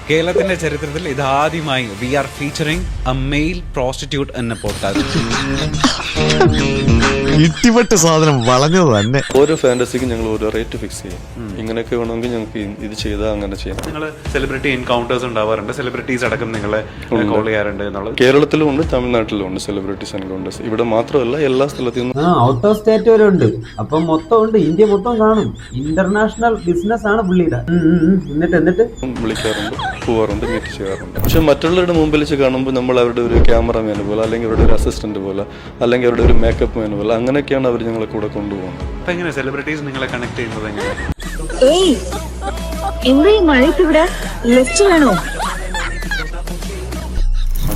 കേരളത്തിന്റെ ചരിത്രത്തിൽ ഇതാദ്യമായി we are featuring a male prostitute എന്ന പോഡ്കാസ്റ്റ്. ഇട്ടിപ്പെട്ട് സാധനം വളഞ്ഞത് തന്നെ. ഓരോ ഫാന്റസിക്കും ഞങ്ങൾ ഓരോ റേറ്റ് ഫിക്സ് ചെയ്യും. ഇങ്ങനെയൊക്കെ വേണമെങ്കിൽ ഞങ്ങൾക്ക് ഇത് ചെയ്താൽ അങ്ങനെ ചെയ്യാം. നിങ്ങൾ സെലിബ്രിറ്റി എൻകൗണ്ടേഴ്സ് ഉണ്ടാവാറുണ്ട്, സെലിബ്രിറ്റീസ് അടക്കം നിങ്ങളെ കോൾ ചെയ്യാറുണ്ട് എന്നുള്ളത്. കേരളത്തിലും ഉണ്ട്, തമിഴ്നാട്ടിലും ഉണ്ട് സെലിബ്രിറ്റീസ് എൻകൗണ്ടേഴ്സ്. ഇവിടെ മാത്രമല്ല, എല്ലാ സ്ഥലത്തു നിന്നും ഔട്ട് ഓഫ് സ്റ്റേറ്റ് വരെ ഉണ്ട്. അപ്പം മൊത്തം ഉണ്ട്, ഇന്ത്യ മൊത്തം കാണും. ഇന്റർനാഷണൽ ബിസിനസ് ആണ് പുള്ളിയുടെ. എന്നിട്ട് വിളിക്കാറുണ്ട്, പോവാറുണ്ട്, മീറ്റ് ചെയ്യാറുണ്ട്. പക്ഷെ മറ്റുള്ളവരുടെ മുമ്പിൽ വെച്ച് കാണുമ്പോൾ നമ്മൾ അവരുടെ ഒരു ക്യാമറമാൻ പോലെ, അല്ലെങ്കിൽ അവരുടെ ഒരു അസിസ്റ്റന്റ് പോലെ, അല്ലെങ്കിൽ അവരുടെ ഒരു മേക്കപ്പ് മാൻ പോലെ, അങ്ങനെയൊക്കെയാണ് അവർ ഞങ്ങളെ കൂടെ കൊണ്ടുപോകുന്നത്. അപ്പൊ എങ്ങനെ സെലിബ്രിറ്റീസ് നിങ്ങളെ കണക്ട് ചെയ്യുന്നത് എങ്ങനെ?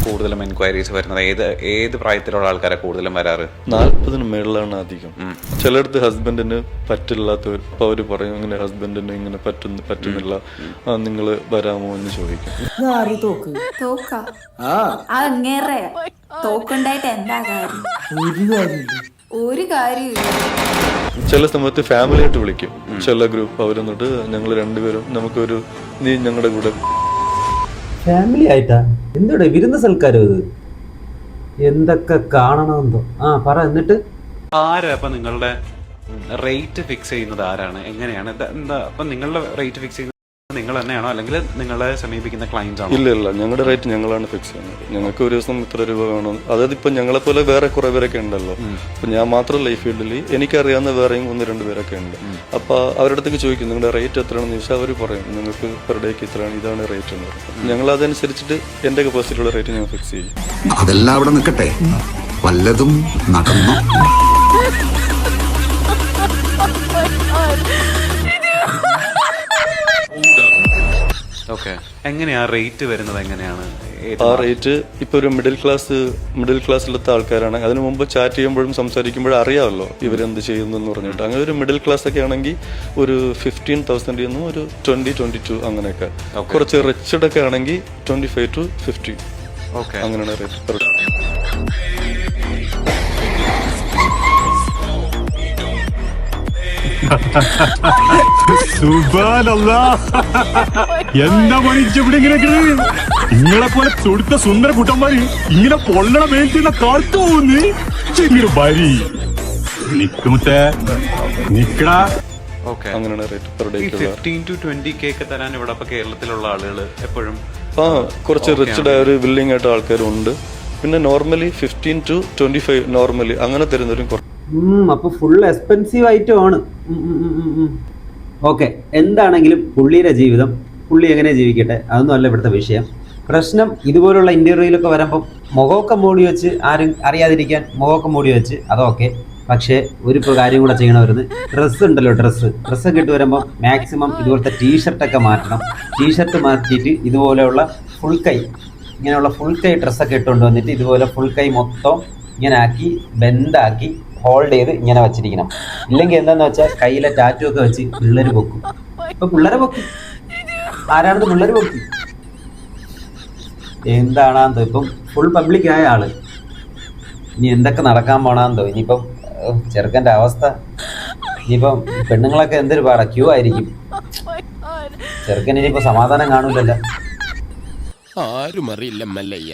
കൂടുതലും എൻക്വയറീസ് വരുന്നത് ഏത് പ്രായത്തിലുള്ള ആൾക്കാരെ കൂടുതലും വരാറ്? 40 മേളിലാണ് അധികം. ചിലയിടത്ത് ഹസ്ബൻഡിന് പറ്റില്ലാത്തവർ, അപ്പൊ അവര് പറയും ഇങ്ങനെ ഹസ്ബൻഡിന് ഇങ്ങനെ പറ്റുന്നില്ല, നിങ്ങൾ വരാമോ എന്ന് ചോദിക്കും. ഒരു കാര്യം ചില സമയത്ത് ഫാമിലി ആയിട്ട് വിളിക്കും. ചില ഗ്രൂപ്പ് അവരെന്നിട്ട് ഞങ്ങൾ രണ്ടുപേരും നമുക്കൊരു നീ ഞങ്ങളുടെ കൂടെ ഫാമിലി ആയിട്ടാ എന്തോടെ വിരുന്ന സൽക്കാരോ ഇത്? എന്തൊക്കെ കാണണമെന്തോ. പറ. എന്നിട്ട് ആരാ അപ്പൊ നിങ്ങളുടെ റേറ്റ് ഫിക്സ് ചെയ്യുന്നത്? ആരാണ്? എങ്ങനെയാണ്? എന്താ അപ്പൊ നിങ്ങളുടെ റേറ്റ് ഫിക്സ് ചെയ്യുന്നത് നിങ്ങൾ തന്നെയാണോ, അല്ലെങ്കിൽ നിങ്ങളെ സമീപിക്കുന്ന ക്ലയൻസ് ആണോ? ഇല്ല, ഞങ്ങളുടെ റേറ്റ് ഞങ്ങളാണ് ഫിക്സ് ചെയ്യുന്നത്. ഞങ്ങൾക്ക് ഒരു ദിവസം ഇത്ര രൂപ വേണം. അതായത് ഇപ്പൊ ഞങ്ങളെ പോലെ വേറെ കുറെ പേരൊക്കെ ഉണ്ടല്ലോ. അപ്പൊ ഞാൻ മാത്രമല്ല ഈ ഫീൽഡിൽ, എനിക്കറിയാവുന്ന വേറെയും 1-2 പേരൊക്കെ ഉണ്ട്. അപ്പൊ അവരുടെ അടുത്തേക്ക് ചോദിക്കും നിങ്ങളുടെ റേറ്റ് എത്രയാണെന്ന് ചോദിച്ചാൽ അവർ പറയും നിങ്ങൾക്ക് പെർ ഡേക്ക് ഇത്രയാണ്, ഇതാണ് റേറ്റ് എന്ന് പറയും. ഞങ്ങൾ അതനുസരിച്ചിട്ട് എന്റെ കപ്പാസിറ്റിയുള്ള റേറ്റ് ഞങ്ങൾ ഫിക്സ് ചെയ്യും. അതെല്ലാം അവിടെ നിൽക്കട്ടെ, വല്ലതും നടന്നു. ഓക്കെ, എങ്ങനെയാ റേറ്റ് വരുന്നത്? എങ്ങനെയാണ് ആ റേറ്റ്? ഇപ്പൊ ഒരു മിഡിൽ ക്ലാസ്സിലത്തെ ആൾക്കാരാണ്. അതിനു മുമ്പ് ചാറ്റ് ചെയ്യുമ്പോഴും സംസാരിക്കുമ്പോഴും അറിയാമല്ലോ ഇവരെന്ത് ചെയ്യുന്നു എന്ന് പറഞ്ഞിട്ട്. അങ്ങനെ ഒരു മിഡിൽ ക്ലാസ് ഒക്കെ ആണെങ്കിൽ ഒരു 15,000 നിന്നും ഒരു 20-22 അങ്ങനെയൊക്കെ. കുറച്ച് റിച്ചഡ് ഒക്കെ ആണെങ്കിൽ 25 to 50 അങ്ങനെയാണ് റേറ്റ്. എന്താ മണിച്ചവിടെ ഇങ്ങളെ പോലെ തൊടുത്ത സുന്ദര കുട്ടന്മാര് ഇങ്ങനെ പൊള്ളണ മേൽക്കുന്ന കാർത്തു പോകുന്നു. വരി നിക്കുമത്തെ നിക്കടാ. അങ്ങനെയാണ് rate per day. 15 to 20K ഒക്കെ തരാൻ ഇവിടെ അപ്പൊ കേരളത്തിലുള്ള ആളുകൾ എപ്പോഴും കുറച്ച് റിച്ചഡ് ആയ ഒരു വില്ലിംഗ് ആയിട്ട് ആൾക്കാരുണ്ട്. പിന്നെ നോർമലി 15 to 25 നോർമലി അങ്ങനെ തരുന്നവരും. അപ്പൊ ഫുൾ എക്സ്പെൻസീവ് ഐറ്റം ആണ്. ഓക്കെ, എന്താണെങ്കിലും പുള്ളിയുടെ ജീവിതം പുള്ളി എങ്ങനെ ജീവിക്കട്ടെ, അതൊന്നും അല്ല ഇവിടുത്തെ വിഷയം. പ്രശ്നം ഇതുപോലുള്ള ഇന്റർവ്യൂയിലൊക്കെ വരുമ്പോൾ മുഖമൊക്കെ മൂടി വെച്ച്, ആരും അറിയാതിരിക്കാൻ മുഖമൊക്കെ മൂടി വെച്ച് അതൊക്കെ. പക്ഷേ ഒരു കാര്യം കൂടെ ചെയ്യണമായിരുന്നു. ഡ്രസ്സ് ഉണ്ടല്ലോ, ഡ്രസ്സൊക്കെ ഇട്ട് വരുമ്പോൾ മാക്സിമം ഇതുപോലത്തെ ടീഷർട്ടൊക്കെ മാറ്റണം. ടീഷർട്ട് മാറ്റിയിട്ട് ഇതുപോലെയുള്ള ഫുൾ കൈ, ഇങ്ങനെയുള്ള ഫുൾ കൈ ഡ്രസ്സൊക്കെ ഇട്ടുകൊണ്ട് വന്നിട്ട് ഇതുപോലെ ഫുൾ കൈ മൊത്തം ഇങ്ങനെ ആക്കി ബെൻഡാക്കി ഹോൾഡ് ചെയ്ത് ഇങ്ങനെ വെച്ചിരിക്കണം. ഇല്ലെങ്കിൽ എന്താന്ന് വെച്ചാൽ കയ്യിലെ ടാറ്റു ഒക്കെ വെച്ച് പിള്ളേര് പൊക്കും. ഇപ്പൊ പിള്ളേരെ പൊക്കി ആരാണെന്ന് പിള്ളേര് പൊക്കി. എന്താണാന്തോ ഇപ്പം ഫുൾ പബ്ലിക് ആയ ആള്. ഇനി എന്തൊക്കെ നടക്കാൻ പോണാന്തോ. ഇനിയിപ്പം ചെറുക്കൻ്റെ അവസ്ഥ, ഇനിയിപ്പം പെണ്ണുങ്ങളൊക്കെ എന്തൊരു പാടാ, ക്യൂ ആയിരിക്കും. ചെറുക്കൻ ഇനിയിപ്പോ സമാധാനം കാണൂലല്ലോ. ആരും അറിയില്ല മല്ലയ്യ.